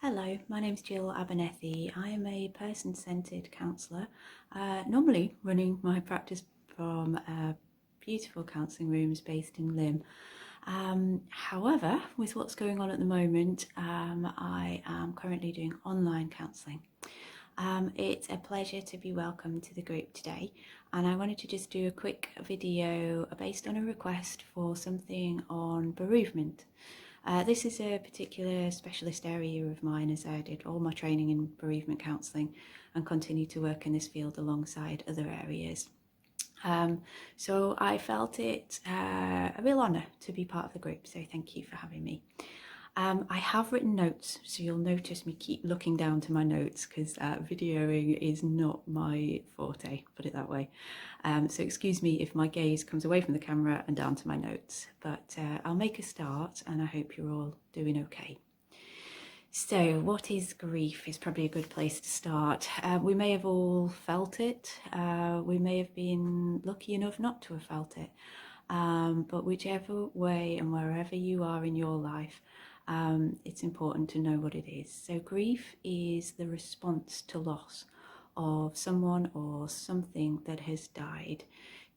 Hello, my name's Jill Abernethy. I am a person-centred counsellor, normally running my practice from beautiful counselling rooms based in Lymm. However, with what's going on at the moment, I am currently doing online counselling. It's a pleasure to be welcomed to the group today, and I wanted to just do a quick video based on a request for something on bereavement. This is a particular specialist area of mine, as I did all my training in bereavement counselling and continue to work in this field alongside other areas. So I felt it a real honour to be part of the group, so thank you for having me. I have written notes, so you'll notice me keep looking down to my notes because videoing is not my forte, put it that way. So excuse me if my gaze comes away from the camera and down to my notes, but I'll make a start and I hope you're all doing okay. So what is grief is probably a good place to start. We may have all felt it, we may have been lucky enough not to have felt it, but whichever way and wherever you are in your life, it's important to know what it is. So grief is the response to loss of someone or something that has died,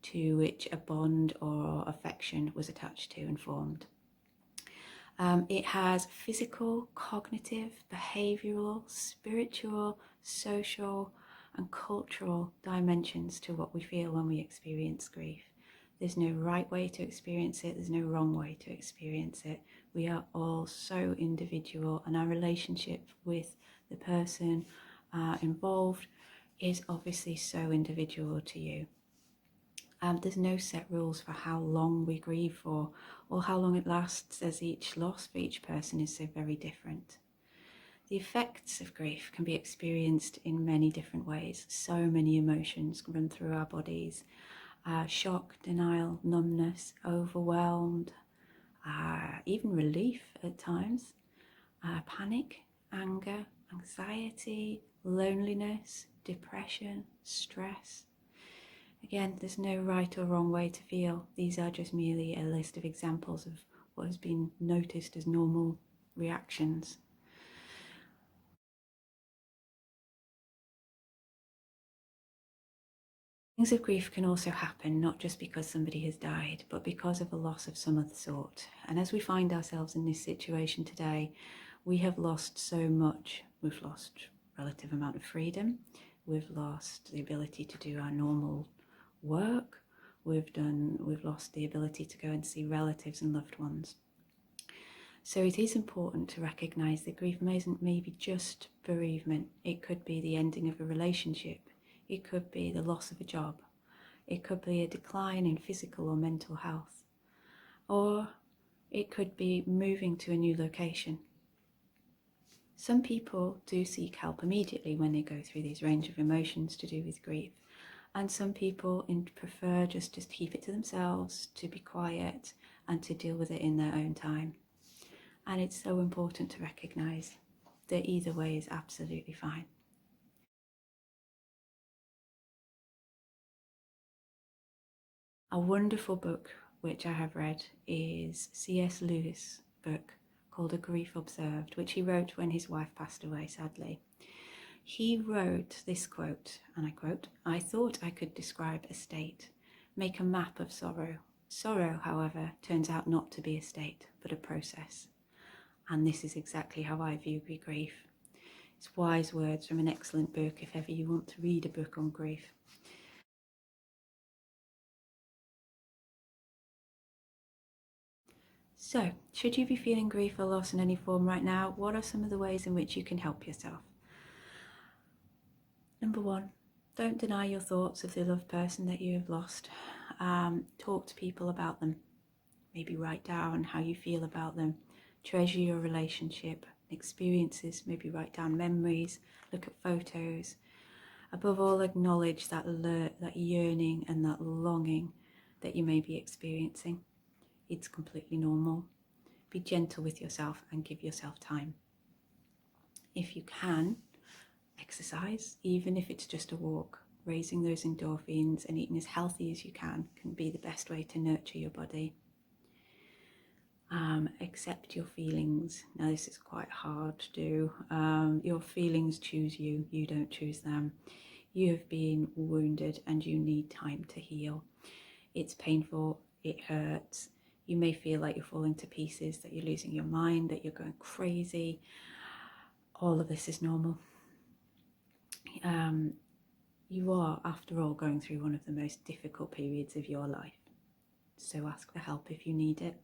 to which a bond or affection was attached to and formed. It has physical, cognitive, behavioural, spiritual, social and cultural dimensions to what we feel when we experience grief. There's no right way to experience it, there's no wrong way to experience it. We are all so individual, and our relationship with the person involved is obviously so individual to you. There's no set rules for how long we grieve for or how long it lasts, as each loss for each person is so very different. The effects of grief can be experienced in many different ways. So many emotions run through our bodies. Shock, denial, numbness, overwhelmed, even relief at times, panic, anger, anxiety, loneliness, depression, stress. Again, there's no right or wrong way to feel. These are just merely a list of examples of what has been noticed as normal reactions. Things of grief can also happen not just because somebody has died, but because of a loss of some other sort. And as we find ourselves in this situation today, we have lost so much. We've lost a relative amount of freedom. We've lost the ability to do our normal work. We've lost the ability to go and see relatives and loved ones. So it is important to recognise that grief isn't maybe just bereavement. It could be the ending of a relationship. It could be the loss of a job. It could be a decline in physical or mental health. Or it could be moving to a new location. Some people do seek help immediately when they go through these range of emotions to do with grief. And some people prefer just to keep it to themselves, to be quiet and to deal with it in their own time. And it's so important to recognise that either way is absolutely fine. A wonderful book which I have read is C.S. Lewis' book called A Grief Observed, which he wrote when his wife passed away, sadly. He wrote this quote, and I quote, "I thought I could describe a state, make a map of sorrow. Sorrow, however, turns out not to be a state, but a process." And this is exactly how I view grief. It's wise words from an excellent book if ever you want to read a book on grief. So, should you be feeling grief or loss in any form right now, what are some of the ways in which you can help yourself? Number one, don't deny your thoughts of the loved person that you have lost. Talk to people about them. Maybe write down how you feel about them. Treasure your relationship, experiences, maybe write down memories, look at photos. Above all, acknowledge that yearning and that longing that you may be experiencing. It's completely normal. Be gentle with yourself and give yourself time. If you can, exercise, even if it's just a walk. Raising those endorphins and eating as healthy as you can be the best way to nurture your body. Accept your feelings. Now, this is quite hard to do. Your feelings choose you, you don't choose them. You have been wounded and you need time to heal. It's painful, it hurts. You may feel like you're falling to pieces, that you're losing your mind, that you're going crazy. All of this is normal. You are, after all, going through one of the most difficult periods of your life. So ask for help if you need it.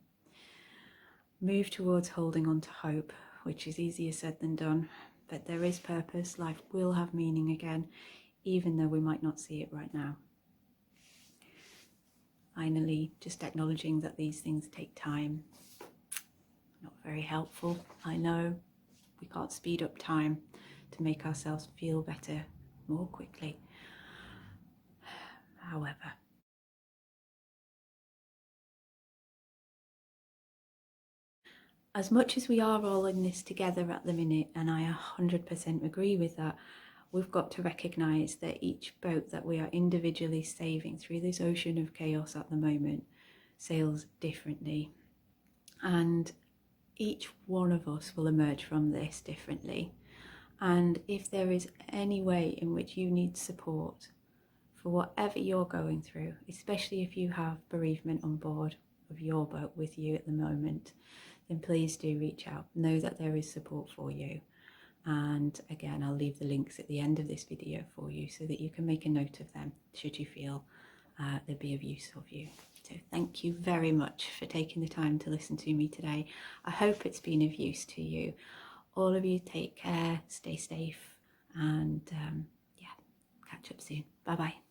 Move towards holding on to hope, which is easier said than done, but there is purpose. Life will have meaning again, even though we might not see it right now. Finally, just acknowledging that these things take time. Not very helpful, I know. We can't speed up time to make ourselves feel better more quickly. However, as much as we are all in this together at the minute, and I 100% agree with that, we've got to recognise that each boat that we are individually saving through this ocean of chaos at the moment sails differently. And each one of us will emerge from this differently. And if there is any way in which you need support for whatever you're going through, especially if you have bereavement on board of your boat with you at the moment, then please do reach out. Know that there is support for you. And again, I'll leave the links at the end of this video for you so that you can make a note of them should you feel they'd be of use of you. So thank you very much for taking the time to listen to me today. I hope it's been of use to you. All of you take care, stay safe, and yeah, catch up soon. Bye bye.